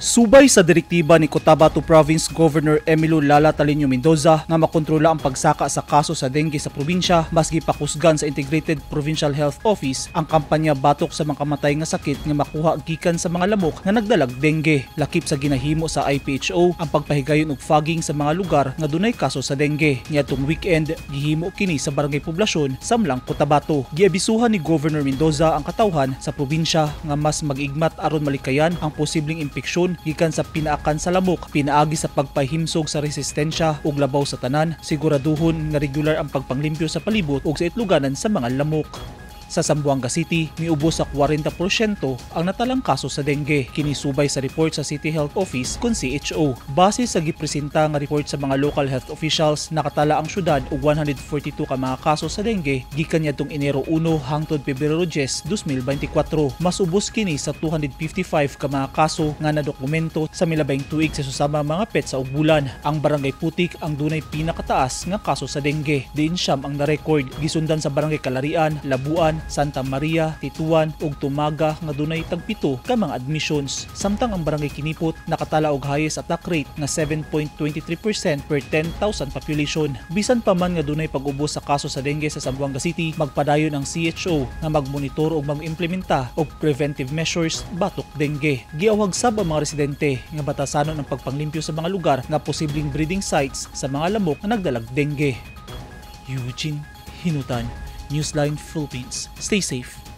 Subay sa direktiba ni Cotabato Province Governor Emilio Lala Talinio Mendoza nga makontrola ang pagsaka sa kaso sa dengue sa probinsya, mas gipakusgan sa Integrated Provincial Health Office ang kampanya batok sa mga kamatay nga sakit nga makuha gikan sa mga lamok nga nagdalag dengue. Lakip sa ginahimo sa IPHO ang pagpahigayon og fogging sa mga lugar nga dunay kaso sa dengue. Niadtong weekend gihimo kini sa barangay poblasyon sa Mlang, Cotabato. Giabisuhan ni Governor Mendoza ang katawhan sa probinsya nga mas mag-igmat aron malikayan ang posibleng impeksyon gikan sa pinaakan sa lamok, pinaagi sa pagpahimsog sa resistensya ug labaw sa tanan, siguraduhon nga regular ang pagpanglimpyo sa palibot ug sa itluganan sa mga lamok. Sa Zamboanga City, miubos sa 40% ang natalang kaso sa dengue. Kinisubay sa report sa City Health Office kun CHO. Base sa gipresenta nga report sa mga local health officials, nakatala ang syudad og 142 ka mga kaso sa dengue gikan niadtong Enero 1 hangtod Pebrero 10, 2024. Mas ubos kini sa 255 ka mga kaso nga nadokumento sa milabing tuig sa susama mga petsa ug bulan. Ang Barangay Putik ang dunay pinakataas nga kaso sa dengue. Diin siyam ang na-record, gisundan sa Barangay Kalarian, Labuan, Santa Maria, Tituan ug Tumaga nga dunay tagpito ka mga admissions. Samtang ang Barangay Kinipot nakatala og highest attack rate nga 7.23% per 10,000 population. Bisan pa man nga dunay pag-ubos sa kaso sa dengue sa Zamboanga City, magpadayon ang CHO nga magmonitor ug mag-implementa og preventive measures batok dengue. Giawhag sab ang mga residente nga batasanon ang pagpanglimpyo sa mga lugar nga posibleng breeding sites sa mga lamok nga nagdalag dengue. Eugene Hinutan, Newsline Philippines. Stay safe.